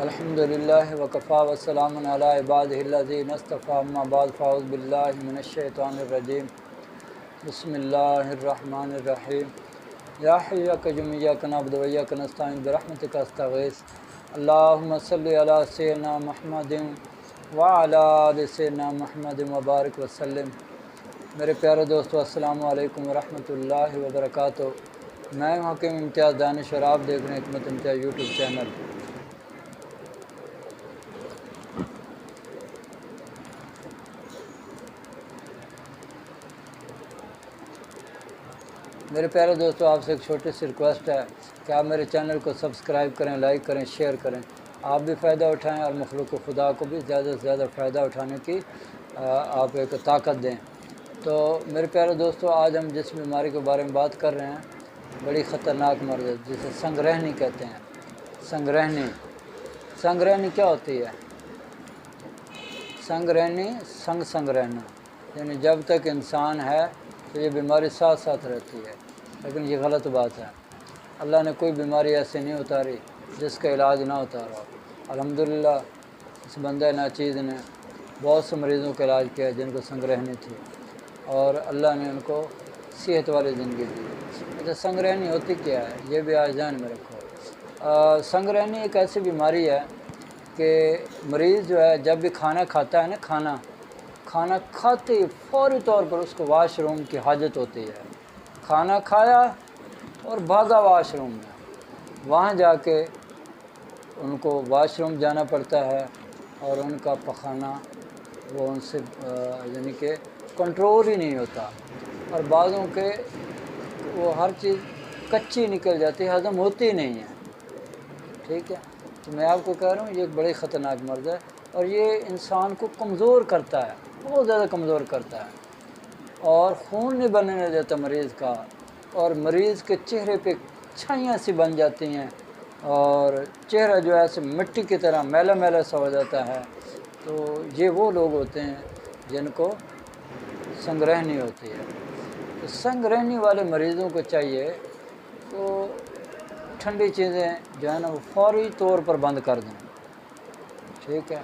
अल्हम्दुलिल्लाह वकफ़ा वस्सलामुन अला इबादिहिल्लज़ीना इस्तफ़ा अम्मा बाद फ़अऊज़ु बिल्लाहि मिनश्शैतानिर्रजीम बिस्मिल्लाहिर्रहमानिर्रहीम या हय्यु या क़य्यूम इय्याका नअबुदु व इय्याका नस्तईन बिरहमतिका अस्तगीस अल्लाहुम्मा सल्लि अला सय्यिदिना मुहम्मदिन व अला आलि सय्यिदिना मुहम्मदिन व बारिक व सल्लिम। मेरे प्यारे दोस्तों, अस्सलामु अलैकुम व रहमतुल्लाहि व बरकातुहू। मैं हकीम इम्तियाज़ दानिश और आप देख रहे हैं हिकमत इम्तियाज़ यूट्यूब चैनल। मेरे प्यारे दोस्तों, आपसे एक छोटी सी रिक्वेस्ट है कि आप मेरे चैनल को सब्सक्राइब करें, लाइक करें, शेयर करें। आप भी फ़ायदा उठाएं और मखलूक़ खुदा को भी ज़्यादा से ज़्यादा फ़ायदा उठाने की आप एक ताकत दें। तो मेरे प्यारे दोस्तों, आज हम जिस बीमारी के बारे में बात कर रहे हैं, बड़ी ख़तरनाक मर्ज़ है जिसे संगरहनी कहते हैं। संगरहनी क्या होती है? संग रहना, यानी जब तक इंसान है तो ये बीमारी साथ साथ रहती है। लेकिन ये गलत बात है। अल्लाह ने कोई बीमारी ऐसी नहीं उतारी जिसका इलाज ना उतारा हो। अल्हम्दुलिल्लाह इस बंदे नाचीज़ ने बहुत से मरीज़ों का इलाज किया जिनको संगरहनी थी और अल्लाह ने उनको सेहत वाली ज़िंदगी दी। अच्छा, संगरहनी होती क्या है, ये भी आज ध्यान में रखो। संगरहनी एक ऐसी बीमारी है कि मरीज़ जो है जब भी खाना खाता है ना, खाना खाते ही फ़ौरी तौर पर उसको वाशरूम की हाजत होती है। खाना खाया और भागा वाशरूम में, वहाँ जाके उनको वाशरूम जाना पड़ता है और उनका पखाना वो उनसे यानी कि कंट्रोल ही नहीं होता और बाज़ों के वो हर चीज़ कच्ची निकल जाती है, हज़म होती ही नहीं है। ठीक है, तो मैं आपको कह रहा हूँ ये एक बड़ी ख़तरनाक मर्ज़ है और ये इंसान को कमज़ोर करता है, बहुत ज़्यादा कमज़ोर करता है और खून नहीं बनने देता मरीज़ का, और मरीज़ के चेहरे पे छाइयाँ सी बन जाती हैं और चेहरा जो है ऐसे मिट्टी की तरह मैला मैला सा हो जाता है। तो ये वो लोग होते हैं जिनको संगरहनी होती है। तो संगरहनी वाले मरीज़ों को चाहिए तो ठंडी चीज़ें जो है ना वो फ़ौरी तौर पर बंद कर दें। ठीक है,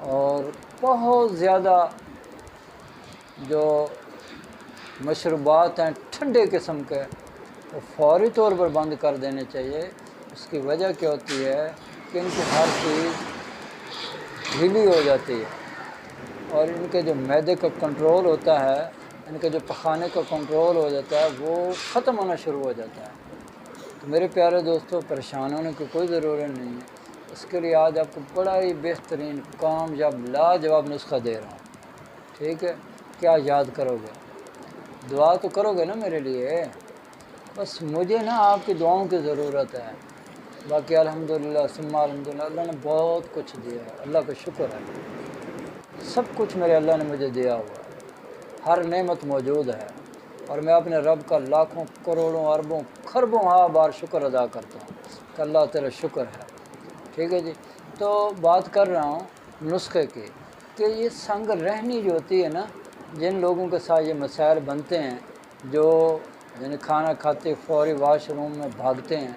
और बहुत ज़्यादा जो मशरूबात हैं ठंडे किस्म के वो फ़ौरी तौर पर बंद कर देने चाहिए। उसकी वजह क्या होती है कि इनकी हर चीज़ ढीली हो जाती है और इनके जो मैदे का कंट्रोल होता है, इनके जो पखाने का कंट्रोल हो जाता है, वो ख़त्म होना शुरू हो जाता है। तो मेरे प्यारे दोस्तों, परेशान होने की कोई ज़रूरत नहीं है। इसके लिए आज आपको बड़ा ही बेहतरीन, कामयाब, लाजवाब नुस्खा दे रहा हूँ। ठीक है, क्या याद करोगे? दुआ तो करोगे ना मेरे लिए? बस मुझे ना आपकी दुआओं की ज़रूरत है। बाकी अल्हम्दुलिल्लाह सुम्मा अल्हम्दुलिल्लाह, अल्लाह ने बहुत कुछ दिया है, अल्लाह का शुक्र है। सब कुछ मेरे अल्लाह ने मुझे दिया हुआ है, हर नेमत मौजूद है और मैं अपने रब का लाखों करोड़ों अरबों खरबों बार शुक्र अदा करता हूँ कि अल्लाह तेरा शुक्र है। ठीक है जी, तो बात कर रहा हूँ नुस्खे की कि ये संगरहनी जो होती है ना, जिन लोगों के साथ ये मसाइल बनते हैं, जो यानी खाना खाते फ़ौरी वाशरूम में भागते हैं,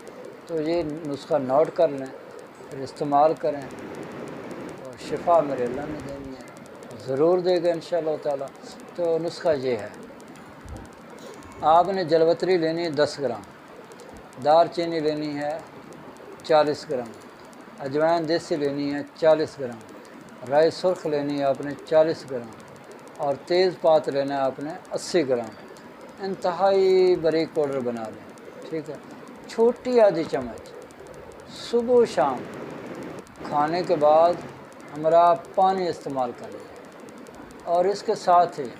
तो ये नुस्खा नोट कर लें, फिर इस्तेमाल करें और शिफा मेरे अल्लाह ने देनी है, ज़रूर देगा इंशाअल्लाह ताला। तो नुस्खा ये है, आपने जलवतरी लेनी है 10 ग्राम, दारचीनी लेनी है 40 ग्राम, अजवाइन देसी लेनी है 40 ग्राम, राई सुर्ख लेनी है आपने 40 ग्राम और तेज़ पात लेना है आपने 80 ग्राम। इंतहाई बारीक पाउडर बना लें। ठीक है, छोटी आधी चम्मच सुबह शाम खाने के बाद हमारा पानी इस्तेमाल कर लें। और इसके साथ ही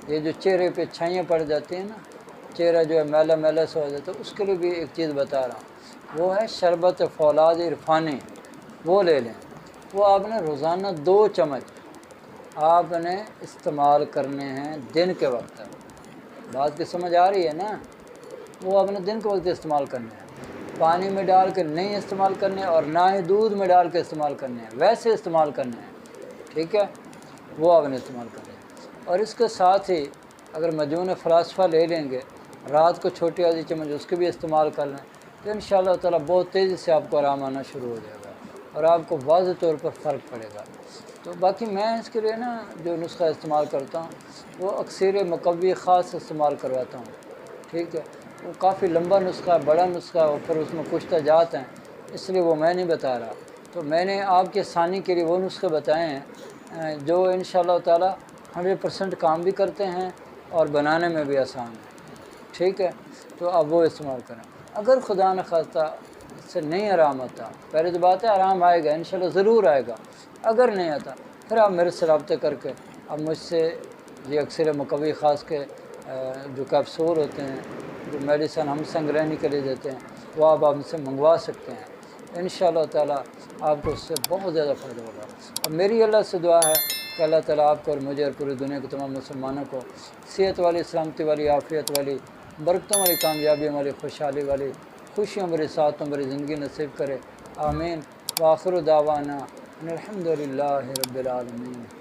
ये जो चेहरे पे छाइयाँ पड़ जाती हैं ना, चेहरा जो है मैला मैला सा हो जाता है, उसके लिए भी एक चीज़ बता रहा हूँ, वो है शरबत फौलाद इरफानी। वो ले लें, वो आपने रोज़ाना 2 चम्मच आपने इस्तेमाल करने हैं दिन के वक्त। बात की समझ आ रही है ना? वो आपने दिन के वक्त इस्तेमाल करने हैं, पानी में डाल के नहीं इस्तेमाल करने और ना ही दूध में डाल के इस्तेमाल करने हैं, वैसे इस्तेमाल करने हैं। ठीक है, वो आपने इस्तेमाल करने हैं। और इसके साथ ही अगर मजून फ़लासफ़ा ले लेंगे, रात को छोटी आधी चम्मच उसके भी इस्तेमाल कर लें, تو انشاءاللہ تعالیٰ بہت تیزی سے آپ کو آرام آنا شروع ہو جائے گا اور آپ کو واضح طور پر فرق پڑے گا۔ تو باقی میں اس کے لیے نا جو نسخہ استعمال کرتا ہوں وہ اکثر مقوی خاص استعمال کرواتا ہوں، ٹھیک ہے۔ وہ کافی لمبا نسخہ، بڑا نسخہ، اور پھر اس میں کچھ تجات ہیں، اس لیے وہ میں نہیں بتا رہا۔ تو میں نے آپ کے آسانی کے لیے وہ نسخے بتائے ہیں جو انشاءاللہ تعالیٰ 100% کام بھی کرتے ہیں اور بنانے میں بھی آسان ہے، ٹھیک ہے۔ تو آپ وہ استعمال کریں۔ اگر خدا نخواستہ اس سے نہیں آرام آتا، پہلے تو بات ہے آرام آئے گا، انشاءاللہ ضرور آئے گا۔ اگر نہیں آتا پھر آپ میرے سے رابطے کر کے اب مجھ سے یہ اکثر مقوی خاص کے جو کیپسول ہوتے ہیں، جو میڈیسن ہم سنگ رہنے کے لیے دیتے ہیں، وہ آپ ہم سے منگوا سکتے ہیں۔ انشاءاللہ تعالیٰ آپ کو اس سے بہت زیادہ فائدہ ہوگا۔ اور میری اللہ سے دعا ہے کہ اللہ تعالیٰ آپ کو اور مجھے اور پوری دنیا کے تمام مسلمانوں کو صحت والی، سلامتی والی، عافیت والی، برکتوں والی، کامیابیوں والی، خوشحالی والی، خوشیوں بھری، سعادتوں بھری زندگی نصیب کرے، آمین۔ وآخر دعوانا ان الحمد للہ رب العالمین۔